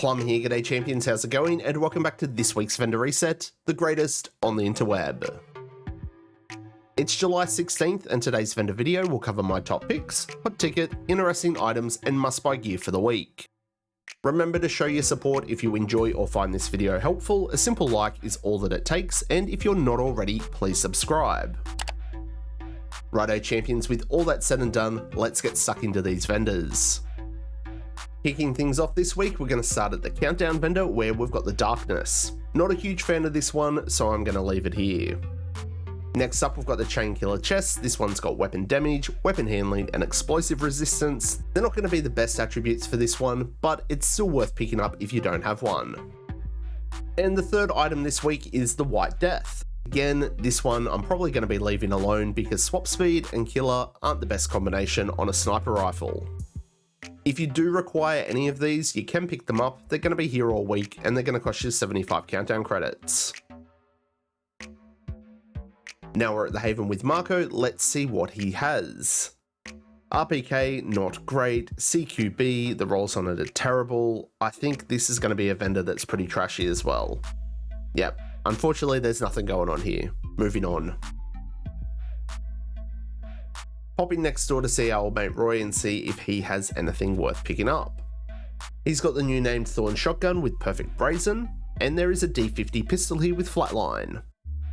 Plum here, g'day champions, how's it going? And welcome back to this week's vendor reset, the greatest on the interweb. It's July 16th and today's vendor video will cover my top picks, hot ticket, interesting items and must buy gear for the week. Remember to show your support if you enjoy or find this video helpful, a simple like is all that it takes, and if you're not already, please subscribe. Righto champions, with all that said and done, let's get stuck into these vendors. Kicking things off this week, we're going to start at the countdown vendor where we've got the Darkness. Not a huge fan of this one, so I'm going to leave it here. Next up, we've got the Chain Killer Chest. This one's got weapon damage, weapon handling, and explosive resistance. They're not going to be the best attributes for this one, but it's still worth picking up if you don't have one. And the third item this week is the White Death. Again, this one I'm probably going to be leaving alone because swap speed and killer aren't the best combination on a sniper rifle. If you do require any of these, you can pick them up. They're going to be here all week and they're going to cost you 75 countdown credits. Now we're at the Haven with Marco, let's see what he has. RPK, not great. CQB, the rolls on it are terrible. I think this is going to be a vendor that's pretty trashy as well. Yep, unfortunately there's nothing going on here. Moving on. Popping next door to see our old mate Roy and see if he has anything worth picking up. He's got the new named Thorn shotgun with perfect brazen, and there is a D50 pistol here with flatline.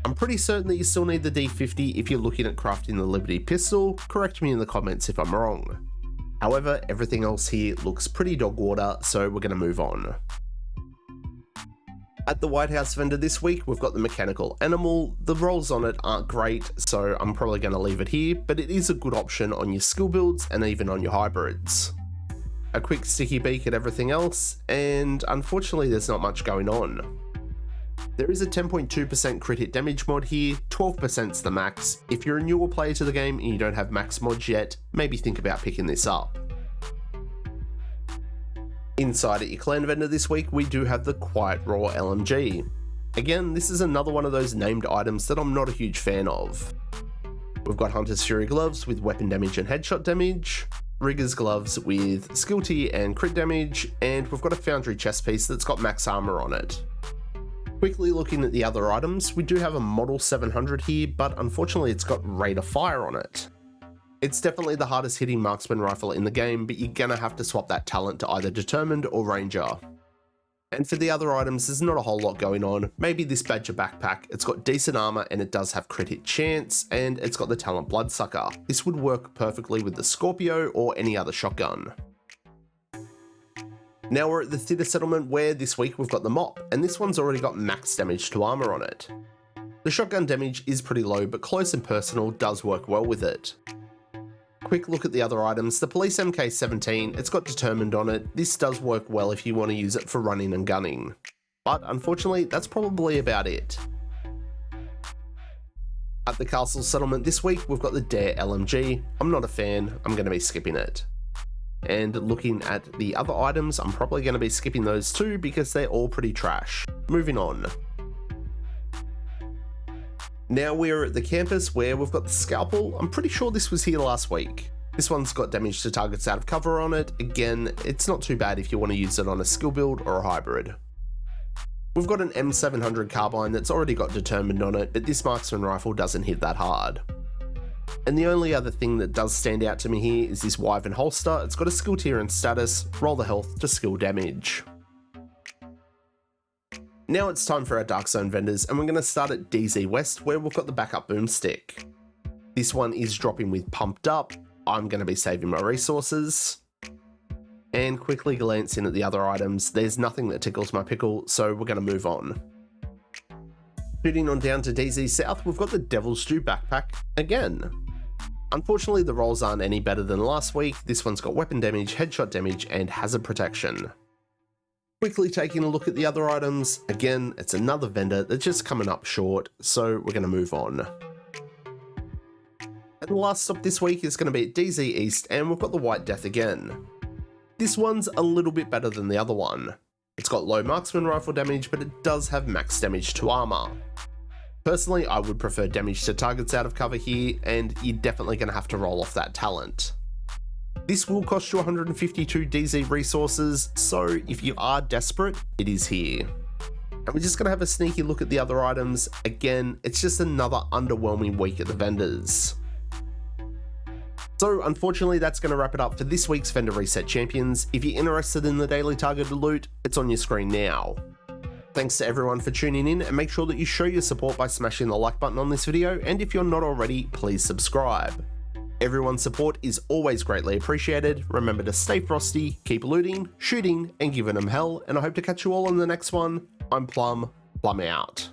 I'm pretty certain that you still need the D50 if you're looking at crafting the Liberty pistol. Correct me in the comments if I'm wrong. However, everything else here looks pretty dog water, so we're going to move on. At the White House vendor this week, we've got the Mechanical Animal. The rolls on it aren't great, so I'm probably going to leave it here, but it is a good option on your skill builds and even on your hybrids. A quick sticky beak at everything else, and unfortunately there's not much going on. There is a 10.2% crit hit damage mod here, 12%'s the max. If you're a newer player to the game and you don't have max mods yet, maybe think about picking this up. Inside at your clan vendor this week, we do have the Quiet Raw LMG. Again, this is another one of those named items that I'm not a huge fan of. We've got Hunter's Fury gloves with weapon damage and headshot damage, Rigger's gloves with skill tier and crit damage, and we've got a Foundry chest piece that's got max armor on it. Quickly looking at the other items, we do have a Model 700 here, but unfortunately it's got rate of fire on it. It's definitely the hardest hitting marksman rifle in the game, but you're gonna have to swap that talent to either Determined or Ranger. And for the other items, there's not a whole lot going on. Maybe this Badger backpack, it's got decent armor and it does have crit hit chance, and it's got the talent Bloodsucker. This would work perfectly with the Scorpio or any other shotgun. Now we're at the Theatre Settlement where this week we've got the Mop, and this one's already got max damage to armor on it. The shotgun damage is pretty low, but close and personal does work well with it. Quick look at the other items, the Police MK17, it's got Determined on it. This does work well if you want to use it for running and gunning. But unfortunately, that's probably about it. At the Castle Settlement this week, we've got the Dare LMG. I'm not a fan, I'm going to be skipping it. And looking at the other items, I'm probably going to be skipping those too because they're all pretty trash. Moving on. Now we're at the campus where we've got the Scalpel. I'm pretty sure this was here last week. This one's got damage to targets out of cover on it. Again, it's not too bad if you want to use it on a skill build or a hybrid. We've got an M700 carbine that's already got Determined on it, but this marksman rifle doesn't hit that hard. And the only other thing that does stand out to me here is this Wyvern holster. It's got a skill tier and status, roll the health to skill damage. Now it's time for our Dark Zone vendors, and we're going to start at DZ West where we've got the backup boomstick. This one is dropping with pumped up. I'm going to be saving my resources. And quickly glancing at the other items, there's nothing that tickles my pickle, so we're going to move on. Shooting on down to DZ South, we've got the Devil's Due backpack again. Unfortunately, the rolls aren't any better than last week. This one's got weapon damage, headshot damage, and hazard protection. Quickly taking a look at the other items, again, it's another vendor that's just coming up short, so we're going to move on. And the last stop this week is going to be at DZ East, and we've got the White Death again. This one's a little bit better than the other one. It's got low marksman rifle damage, but it does have max damage to armor. Personally, I would prefer damage to targets out of cover here, and you're definitely going to have to roll off that talent. This will cost you 152 DZ resources, so if you are desperate, it is here. And we're just going to have a sneaky look at the other items. Again, it's just another underwhelming week at the vendors. So unfortunately, that's going to wrap it up for this week's Vendor Reset Champions. If you're interested in the daily targeted loot, it's on your screen now. Thanks to everyone for tuning in, and make sure that you show your support by smashing the like button on this video, and if you're not already, please subscribe. Everyone's support is always greatly appreciated. Remember to stay frosty, keep looting, shooting, and giving them hell, and I hope to catch you all in the next one. I'm Plum out.